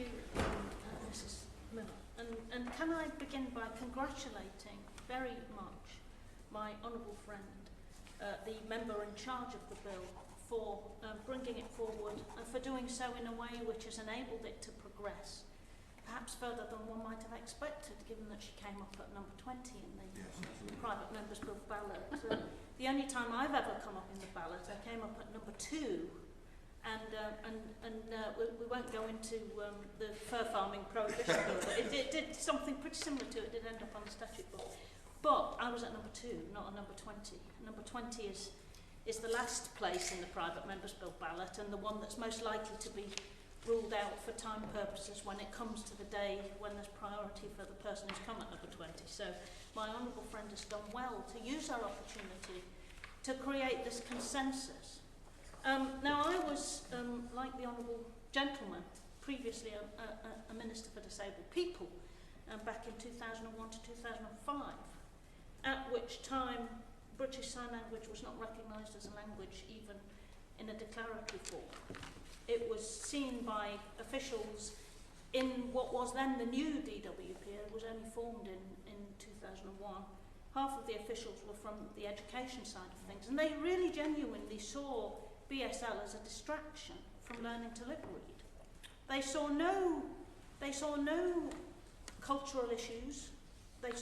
you, Mrs. Miller. And can I begin by congratulating very much my honourable friend, the member in charge of the bill, for bringing it forward and for doing so in a way which has enabled it to progress, perhaps further than one might have expected, given that she came up at number 20 in the private members' bill ballot. The only time I've ever come up in the ballot, I came up at number 2. We won't go into the fur farming prohibition bill, but it did something pretty similar to it. It did end up on the statute book. But I was at number 2, not at number 20. Number 20 is the last place in the private members' bill ballot, and the one that's most likely to be ruled out for time purposes when it comes to the day when there's priority for the person who's come at number 20. So my honourable friend has done well to use our opportunity to create this consensus. Now, I was, like the honourable gentleman, previously a Minister for Disabled People, back in 2001 to 2005, at which time British Sign Language was not recognised as a language even in a declaratory form. It was seen by officials in what was then the new DWP. It was only formed in 2001. Half of the officials were from the education side of things, and they really genuinely saw BSL as a distraction from learning to lip read. They saw no cultural issues. They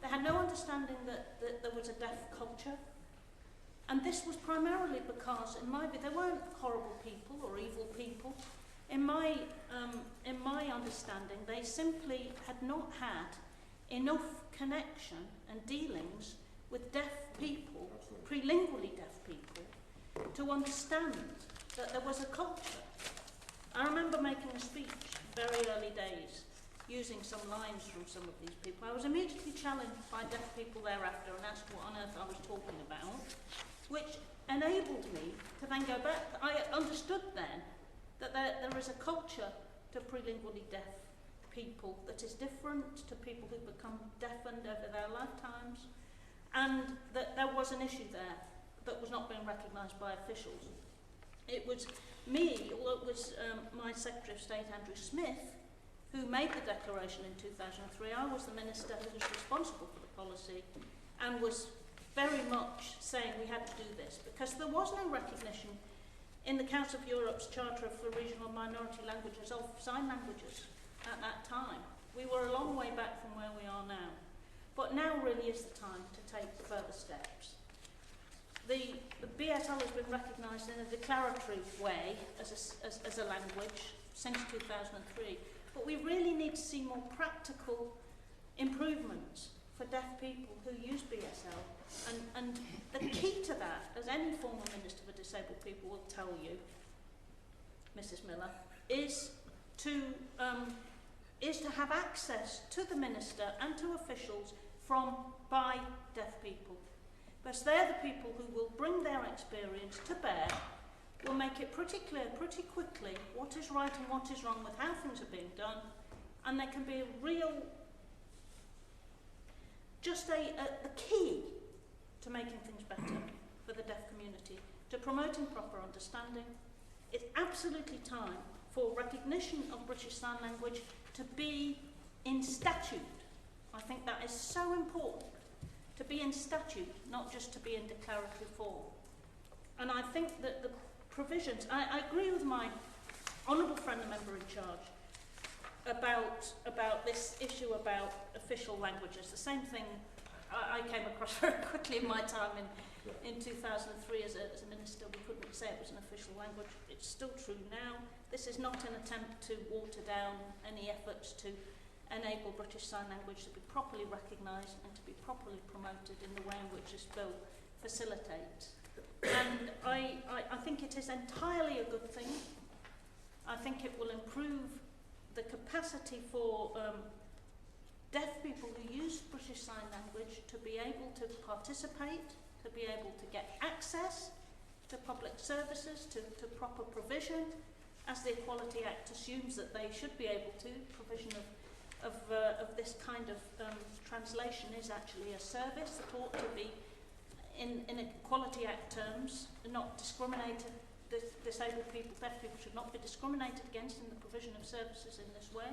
had no understanding that there was a deaf culture. And this was primarily because, in my view, they weren't horrible people or evil people. In my understanding, they simply had not had enough connection and dealings with deaf people, prelingually deaf people, to understand that there was a culture. I remember making a speech very early days, using some lines from some of these people. I was immediately challenged by deaf people thereafter and asked what on earth I was talking about, which enabled me to then go back. I understood then that there is a culture to prelingually deaf people that is different to people who become deafened over their lifetimes, and that there was an issue there that was not being recognised by officials. It was me, or it was my Secretary of State, Andrew Smith, who made the declaration in 2003. I was the minister who was responsible for the policy and was very much saying we had to do this because there was no recognition in the Council of Europe's Charter for Regional Minority Languages of sign languages at that time. We were a long way back from where we are now. But now really is the time to take further steps. The BSL has been recognised in a declaratory way as a language since 2003. But we really need to see more practical improvements for deaf people who use BSL. And the key to that, as any former Minister for Disabled People will tell you, Mrs. Miller, is to have access to the Minister and to officials by deaf people. Because they're the people who will bring their experience to bear, will make it pretty clear, pretty quickly, what is right and what is wrong with how things are being done, and there can be a real, just a key to making things better for the deaf community, to promoting proper understanding. It's absolutely time for recognition of British Sign Language to be in statute. I think that is so important, to be in statute, not just to be in declaratory form. And I think that the provisions, I agree with my honourable friend, the member in charge, about this issue about official languages. The same thing I came across very quickly in my time in 2003 as a minister. We couldn't say it was an official language. It's still true now. This is not an attempt to water down any efforts to enable British Sign Language to be properly recognised and to be properly promoted in the way in which this bill facilitates. And I think it is entirely a good thing. I think it will improve the capacity for deaf people who use British Sign Language to be able to participate, to be able to get access to public services, to proper provision, as the Equality Act assumes that they should be able to. Provision of this kind of translation is actually a service that ought to be, in Equality Act terms, not discriminated disabled people, deaf people, should not be discriminated against in the provision of services in this way.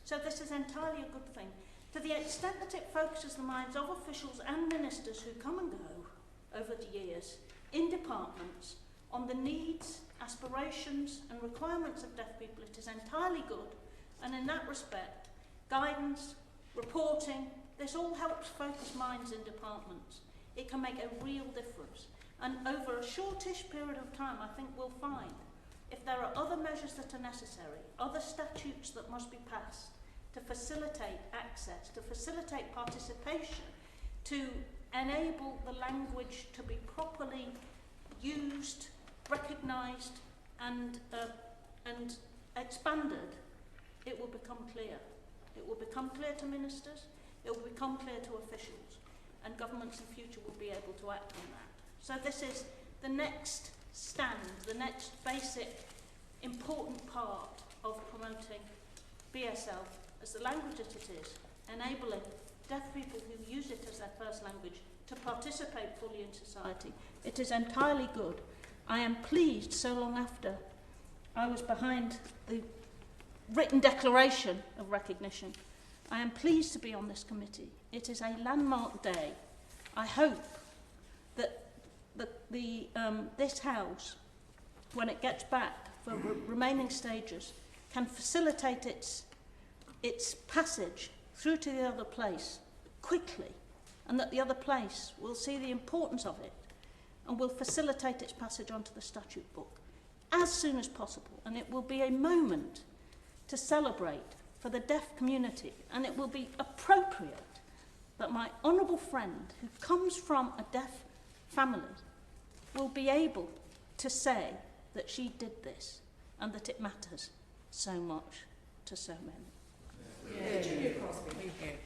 So this is entirely a good thing. To the extent that it focuses the minds of officials and ministers who come and go over the years in departments on the needs, aspirations and requirements of deaf people, it is entirely good. And in that respect, guidance, reporting, this all helps focus minds in departments. It can make a real difference. And over a shortish period of time, I think we'll find, if there are other measures that are necessary, other statutes that must be passed to facilitate access, to facilitate participation, to enable the language to be properly used, recognised and expanded, it will become clear. It will become clear to ministers, it will become clear to officials, and governments in future will be able to act on that. So this is the next stand, the next basic important part of promoting BSL as the language that it is, enabling deaf people who use it as their first language to participate fully in society. It is entirely good. I am pleased, so long after I was behind the written declaration of recognition, I am pleased to be on this committee. It is a landmark day. I hope that this House, when it gets back for remaining stages, can facilitate its passage through to the other place quickly, and that the other place will see the importance of it and will facilitate its passage onto the statute book as soon as possible. And it will be a moment to celebrate for the deaf community, and it will be appropriate that my honourable friend, who comes from a deaf family, will be able to say that she did this and that it matters so much to so many. Yeah.